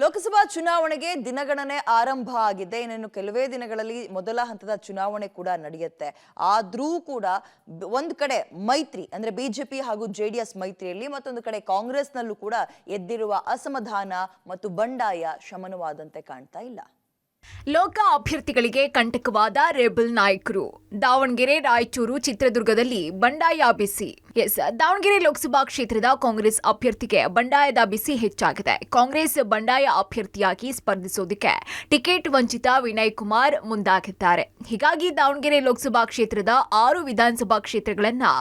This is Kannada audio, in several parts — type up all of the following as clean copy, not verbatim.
ಲೋಕಸಭಾ ಚುನಾವಣೆಗೆ ದಿನಗಣನೆ ಆರಂಭ ಆಗಿದೆ. ಇನ್ನೇನು ಕೆಲವೇ ದಿನಗಳಲ್ಲಿ ಮೊದಲ ಹಂತದ ಚುನಾವಣೆ ಕೂಡ ನಡೆಯುತ್ತೆ. ಆದ್ರೂ ಕೂಡ ಒಂದು ಕಡೆ ಮೈತ್ರಿ ಅಂದ್ರೆ ಬಿಜೆಪಿ ಹಾಗೂ ಜೆಡಿಎಸ್ ಮೈತ್ರಿಯಲ್ಲಿ, ಮತ್ತೊಂದು ಕಡೆ ಕಾಂಗ್ರೆಸ್ನಲ್ಲೂ ಕೂಡ ಎದ್ದಿರುವ ಅಸಮಾಧಾನ ಮತ್ತು ಬಂಡಾಯ ಶಮನವಾದಂತೆ ಕಾಣ್ತಾ ಇಲ್ಲ. ಲೋಕ ಅಭ್ಯರ್ಥಿಗಳಿಗೆ ಕಂಟಕವಾದ ರೆಬಲ್ ನಾಯಕರು. ದಾವಣಗೆರೆ, ರಾಯಚೂರು, ಚಿತ್ರದುರ್ಗದಲ್ಲಿ ಬಂಡಾಯ ಬಿಸಿ. ದಾವಣಗೆರೆ ಲೋಕಸಭಾ ಕ್ಷೇತ್ರದ ಕಾಂಗ್ರೆಸ್ ಅಭ್ಯರ್ಥಿಗೆ ಬಂಡಾಯದ ಬಿಸಿ ಹೆಚ್ಚಾಗಿದೆ. ಕಾಂಗ್ರೆಸ್ ಬಂಡಾಯ ಅಭ್ಯರ್ಥಿಯಾಗಿ ಸ್ಪರ್ಧಿಸೋದಕ್ಕೆ ಟಿಕೆಟ್ ವಂಚಿತ ವಿನಯ್ ಕುಮಾರ್ ಮುಂದಾಗಿದ್ದಾರೆ. ಹೀಗಾಗಿ ದಾವಣಗೆರೆ ಲೋಕಸಭಾ ಕ್ಷೇತ್ರದ 6 ವಿಧಾನಸಭಾ ಕ್ಷೇತ್ರಗಳನ್ನ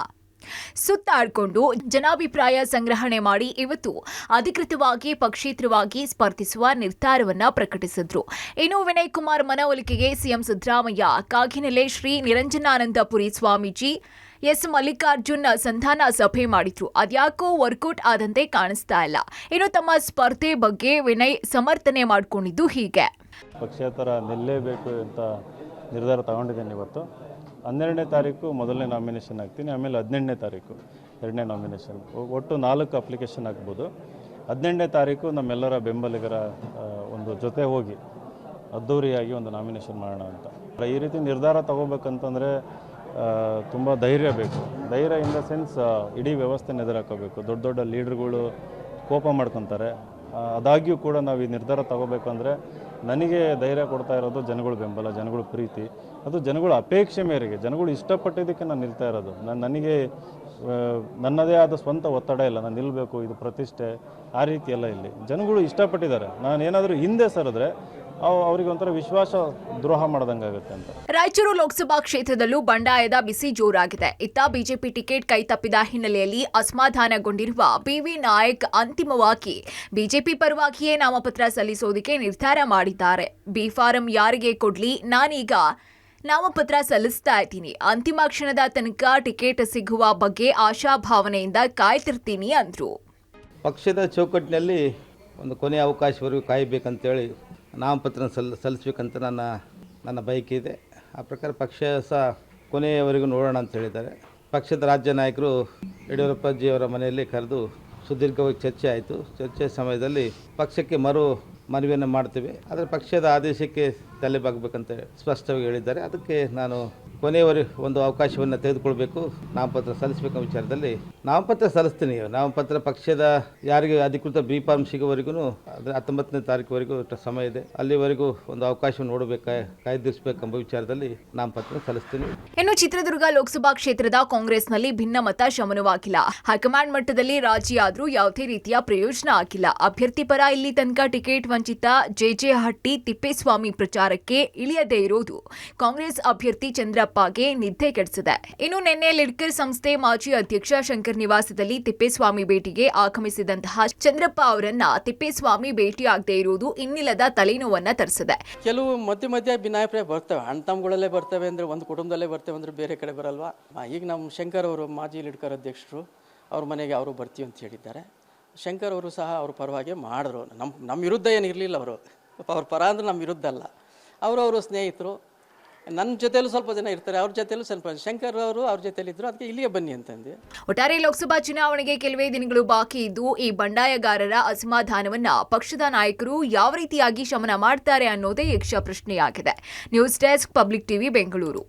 ಸುತ್ತಾಡಿಕೊಂಡು ಜನಾಭಿಪ್ರಾಯ ಸಂಗ್ರಹಣೆ ಮಾಡಿ ಇವತ್ತು ಅಧಿಕೃತವಾಗಿ ಪಕ್ಷೇತರವಾಗಿ ಸ್ಪರ್ಧಿಸುವ ನಿರ್ಧಾರವನ್ನ ಪ್ರಕಟಿಸಿದ್ರು. ಇನ್ನು ವಿನಯ್ ಕುಮಾರ್ ಮನವೊಲಿಕೆಗೆ ಸಿಎಂ ಸಿದ್ದರಾಮಯ್ಯ, ಕಾಗಿನೆಲೆ ಶ್ರೀ ನಿರಂಜನಾನಂದಪುರಿ ಸ್ವಾಮೀಜಿ, ಎಸ್ ಮಲ್ಲಿಕಾರ್ಜುನ್ ಸಂಧಾನ ಸಭೆ ಮಾಡಿದ್ರು. ಅದ್ಯಾಕೋ ವರ್ಕೌಟ್ ಆದಂತೆ ಕಾಣಿಸ್ತಾ ಇಲ್ಲ. ಇನ್ನು ತಮ್ಮ ಸ್ಪರ್ಧೆ ಬಗ್ಗೆ ವಿನಯ್ ಸಮರ್ಥನೆ ಮಾಡಿಕೊಂಡಿದ್ದು ಹೀಗೆ. ಪಕ್ಷೇತರ ನಿಲ್ಲೇಬೇಕು ಅಂತ ನಿರ್ಧಾರ ತಗೊಂಡಿದ್ದೇನೆ. ಇವತ್ತು 12ನೇ ತಾರೀಕು ಮೊದಲನೇ ನಾಮಿನೇಷನ್ ಹಾಕ್ತೀನಿ, ಆಮೇಲೆ 18ನೇ ತಾರೀಕು ಎರಡನೇ ನಾಮಿನೇಷನ್. ಒಟ್ಟು 4 ಅಪ್ಲಿಕೇಶನ್ ಹಾಕ್ಬೋದು. 18ನೇ ತಾರೀಕು ನಮ್ಮೆಲ್ಲರ ಬೆಂಬಲಿಗರ ಒಂದು ಜೊತೆ ಹೋಗಿ ಅದ್ದೂರಿಯಾಗಿ ಒಂದು ನಾಮಿನೇಷನ್ ಮಾಡೋಣ ಅಂತ. ಈ ರೀತಿ ನಿರ್ಧಾರ ತಗೋಬೇಕಂತಂದರೆ ತುಂಬ ಧೈರ್ಯ ಬೇಕು. ಧೈರ್ಯ ಇನ್ ದ ಸೆನ್ಸ್ ಇಡೀ ವ್ಯವಸ್ಥೆನ ಎದುರಾಕೋಬೇಕು. ದೊಡ್ಡ ದೊಡ್ಡ ಲೀಡ್ರುಗಳು ಕೋಪ ಮಾಡ್ಕೊತಾರೆ. ಆದಾಗ್ಯೂ ಕೂಡ ನಾವು ಈ ನಿರ್ಧಾರ ತಗೋಬೇಕು ಅಂದರೆ ನನಗೆ ಧೈರ್ಯ ಕೊಡ್ತಾ ಇರೋದು ಜನಗಳ ಬೆಂಬಲ, ಜನಗಳ ಪ್ರೀತಿ, ಅದು ಜನಗಳ ಅಪೇಕ್ಷೆ ಮೇರೆಗೆ, ಜನಗಳು ಇಷ್ಟಪಟ್ಟಿದ್ದಕ್ಕೆ ನಾನು ನಿಲ್ತಾ ಇರೋದು. ನನಗೆ ನನ್ನದೇ ಆದ ಸ್ವಂತ ಒತ್ತಡ ಇಲ್ಲ, ನಾನು ನಿಲ್ಲಬೇಕು, ಇದು ಪ್ರತಿಷ್ಠೆ, ಆ ರೀತಿ ಎಲ್ಲ ಇಲ್ಲಿ ಜನಗಳು ಇಷ್ಟಪಟ್ಟಿದ್ದಾರೆ. ನಾನು ಏನಾದರೂ ಹಿಂದೆ ಸರಿದ್ರೆ ಅವರಿಗೆ ಒಂಥರ ವಿಶ್ವಾಸ ದ್ರೋಹ ಮಾಡ್ದಂಗಾಗುತ್ತೆ ಅಂತ. ರಾಯಚೂರು ಲೋಕಸಭಾ ಕ್ಷೇತ್ರದಲ್ಲೂ ಬಂಡಾಯದ ಬಿಸಿ ಜೋರಾಗಿದೆ. ಇತ್ತ ಬಿಜೆಪಿ ಟಿಕೆಟ್ ಕೈ ತಪ್ಪಿದ ಹಿನ್ನೆಲೆಯಲ್ಲಿ ಅಸಮಾಧಾನಗೊಂಡಿರುವ ಬಿವಿ ನಾಯಕ್ ಅಂತಿಮವಾಗಿ ಬಿಜೆಪಿ ಪರವಾಗಿಯೇ ನಾಮಪತ್ರ ಸಲ್ಲಿಸೋದಕ್ಕೆ ನಿರ್ಧಾರ ಮಾಡಿದ್ದಾರೆ. ಬಿ ಫಾರಂ ಯಾರಿಗೆ ಕೊಡ್ಲಿ, ನಾನೀಗ ನಾಮಪತ್ರ ಸಲ್ಲಿಸ್ತಾ ಇದ್ದೀನಿ. ಅಂತಿಮ ಕ್ಷಣದ ತನಕ ಟಿಕೆಟ್ ಸಿಗುವ ಬಗ್ಗೆ ಆಶಾಭಾವನೆಯಿಂದ ಕಾಯ್ತಿರ್ತೀನಿ ಅಂದ್ರು. ಪಕ್ಷದ ಚೌಕಟ್ಟಿನಲ್ಲಿ ಒಂದು ಕೊನೆಯ ಅವಕಾಶವರೆಗೂ ಕಾಯಬೇಕಂತೇಳಿ ನಾಮಪತ್ರ ಸಲ್ಲಿಸಬೇಕಂತ ನನ್ನ ಬಯಕೆ ಇದೆ. ಆ ಪ್ರಕಾರ ಪಕ್ಷ ಸಹ ಕೊನೆಯವರೆಗೂ ನೋಡೋಣ ಅಂತ ಹೇಳಿದ್ದಾರೆ. ಪಕ್ಷದ ರಾಜ್ಯ ನಾಯಕರು ಯಡಿಯೂರಪ್ಪಜಿಯವರ ಮನೆಯಲ್ಲಿ ಕರೆದು ಸುದೀರ್ಘವಾಗಿ ಚರ್ಚೆ ಆಯಿತು. ಚರ್ಚೆ ಸಮಯದಲ್ಲಿ ಪಕ್ಷಕ್ಕೆ ಮನವಿಯನ್ನು ಮಾಡ್ತೀವಿ, ಆದರೆ ಪಕ್ಷದ ಆದೇಶಕ್ಕೆ ತಲೆಬಾಗಬೇಕಂತ ಸ್ಪಷ್ಟವಾಗಿ ಹೇಳಿದ್ದಾರೆ. ಅದಕ್ಕೆ ನಾನು ಕೊನೆಯವರೆಗೂ ಒಂದು ಅವಕಾಶವನ್ನು ತೆಗೆದುಕೊಳ್ಬೇಕು, ನಾಮಪತ್ರ ಸಲ್ಲಿಸಬೇಕು ವಿಚಾರದಲ್ಲಿ ನಾಮಪತ್ರ ಸಲ್ಲಿಸ್ತೀನಿ. ನಾಮಪತ್ರ ಪಕ್ಷದ ಯಾರಿಗೆ ಅಧಿಕೃತ ಬಿ ಫಾರ್ಮ್ ಸಿಗೋವರೆಗೂ ಅಂದರೆ 19ನೇ ತಾರೀಕುವರೆಗೂ ಸಮಯ ಇದೆ. ಅಲ್ಲಿವರೆಗೂ ಒಂದು ಅವಕಾಶವನ್ನು ನೋಡಬೇಕು, ಕಾಯ್ದಿರಿಸಬೇಕೆಂಬ ವಿಚಾರದಲ್ಲಿ ನಾಮಪತ್ರ ಸಲ್ಲಿಸ್ತೀನಿ. ಇನ್ನು ಚಿತ್ರದುರ್ಗ ಲೋಕಸಭಾ ಕ್ಷೇತ್ರದ ಕಾಂಗ್ರೆಸ್ನಲ್ಲಿ ಭಿನ್ನಮತ ಶಮನವಾಗಿಲ್ಲ. ಹೈಕಮಾಂಡ್ ಮಟ್ಟದಲ್ಲಿ ರಾಜಿ ಆದರೂ ಯಾವುದೇ ರೀತಿಯ ಪ್ರಯೋಜನ ಆಗಿಲ್ಲ. ಅಭ್ಯರ್ಥಿ ಪರ ಇಲ್ಲಿ ತನಕ ಟಿಕೆಟ್ ವಂಚಿತ ಜೆಜೆ ಹಟ್ಟಿ ತಿಪ್ಪೇಸ್ವಾಮಿ ಪ್ರಚಾರಕ್ಕೆ ಇಳಿಯದೇ ಇರೋದು ಕಾಂಗ್ರೆಸ್ ಅಭ್ಯರ್ಥಿ ಚಂದ್ರಪ್ಪಗೆ ನಿದ್ದೆ ಕೆಡಿಸಿದೆ. ಇನ್ನು ನಿನ್ನೆ ಲಿಡ್ಕರ್ ಸಂಸ್ಥೆ ಮಾಜಿ ಅಧ್ಯಕ್ಷ ಶಂಕರ್ ನಿವಾಸದಲ್ಲಿ ತಿಪ್ಪೇಸ್ವಾಮಿ ಭೇಟಿಗೆ ಆಗಮಿಸಿದಂತಹ ಚಂದ್ರಪ್ಪ ಅವರನ್ನ ತಿಪ್ಪೇಸ್ವಾಮಿ ಭೇಟಿಯಾಗದೇ ಇರುವುದು ಇನ್ನಿಲ್ಲದ ತಲೆನೋವನ್ನ ತರಿಸಿದೆ. ಕೆಲವು ಮಧ್ಯೆ ಭಿನ್ನಾಭಿಪ್ರಾಯ ಬರ್ತವೆ, ಅಣ್ಣ ತಮ್ಮಗಳಲ್ಲೇ ಬರ್ತವೆ ಅಂದ್ರೆ, ಒಂದು ಕುಟುಂಬದಲ್ಲೇ ಬರ್ತವೆ ಅಂದ್ರೆ ಬೇರೆ ಕಡೆ ಬರಲ್ವಾ. ಈಗ ನಮ್ಮ ಶಂಕರ್ ಅವರು ಮಾಜಿ ಲಿಡ್ಕರ್ ಅಧ್ಯಕ್ಷರು, ಅವ್ರ ಮನೆಗೆ ಅವರು ಬರ್ತೀವಿ ಅಂತ ಹೇಳಿದ್ದಾರೆ. ಶಂಕರ್ ಅವರು ಸಹ ಅವ್ರ ಪರವಾಗಿ ಮಾಡಿದ್ರು. ನಮ್ಮ ವಿರುದ್ಧ ಏನಿರಲಿಲ್ಲ, ಅವ್ರ ಪರ ಅಂದ್ರೆ ನಮ್ಮ ವಿರುದ್ಧ ಅಲ್ಲ. ಅವರು ಸ್ನೇಹಿತರು. ನನ್ನ ಜೊತೆಲೂ ಸ್ವಲ್ಪ ಜನ ಇರ್ತಾರೆ, ಅವ್ರ ಜೊತೆಲೂ ಸ್ವಲ್ಪ. ಶಂಕರ್ ಅವರು ಅವ್ರ ಜೊತೆಲಿದ್ರು, ಅದಕ್ಕೆ ಇಲ್ಲಿಯೇ ಬನ್ನಿ ಅಂತಂದು. ಒಟ್ಟಾರೆ ಲೋಕಸಭಾ ಚುನಾವಣೆಗೆ ಕೆಲವೇ ದಿನಗಳು ಬಾಕಿ ಇದ್ದು ಈ ಬಂಡಾಯಗಾರರ ಅಸಮಾಧಾನವನ್ನ ಪಕ್ಷದ ನಾಯಕರು ಯಾವ ರೀತಿಯಾಗಿ ಶಮನ ಮಾಡ್ತಾರೆ ಅನ್ನೋದೇ ಯಕ್ಷ ಪ್ರಶ್ನೆಯಾಗಿದೆ. News desk, public TV, Bengaluru.